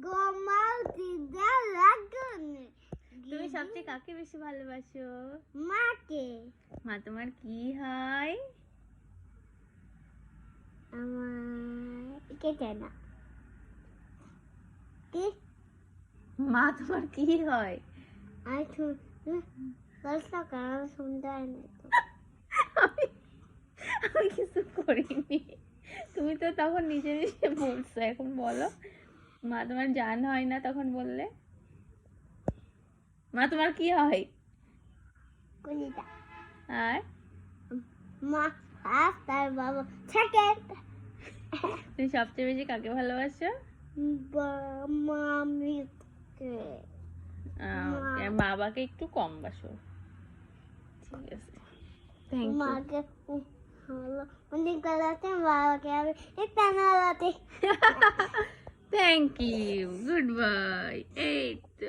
গোমাল দিদা লাগুন। তুমি সবচেয়ে কাকে বেশি ভালোবাসো? মাকে। মা তোমার কি হয়? আমার কে চায় না কি মা তোমার কি হয়? আমি সুন্দর আমি কিছু করিনি, তুমি তো তখন নিজে নিজে বলছো। এখন বলো, মা তোমার জান হয় না তখন বললে। মা তোমার কি হয়? কলিতা। আর মা ফার্স্ট তার বাবা সেকেন্ড। তুমি সবচেয়ে বেশি কাকে ভালোবাসো? মামিকে। বাবাকে একটু কম বাসো। ঠিক আছে, থ্যাংক ইউ। মাকে ভালো অনেক গলাতে, বাবাকে আমি একটা নালাতে। Thank you, goodbye. এই তো।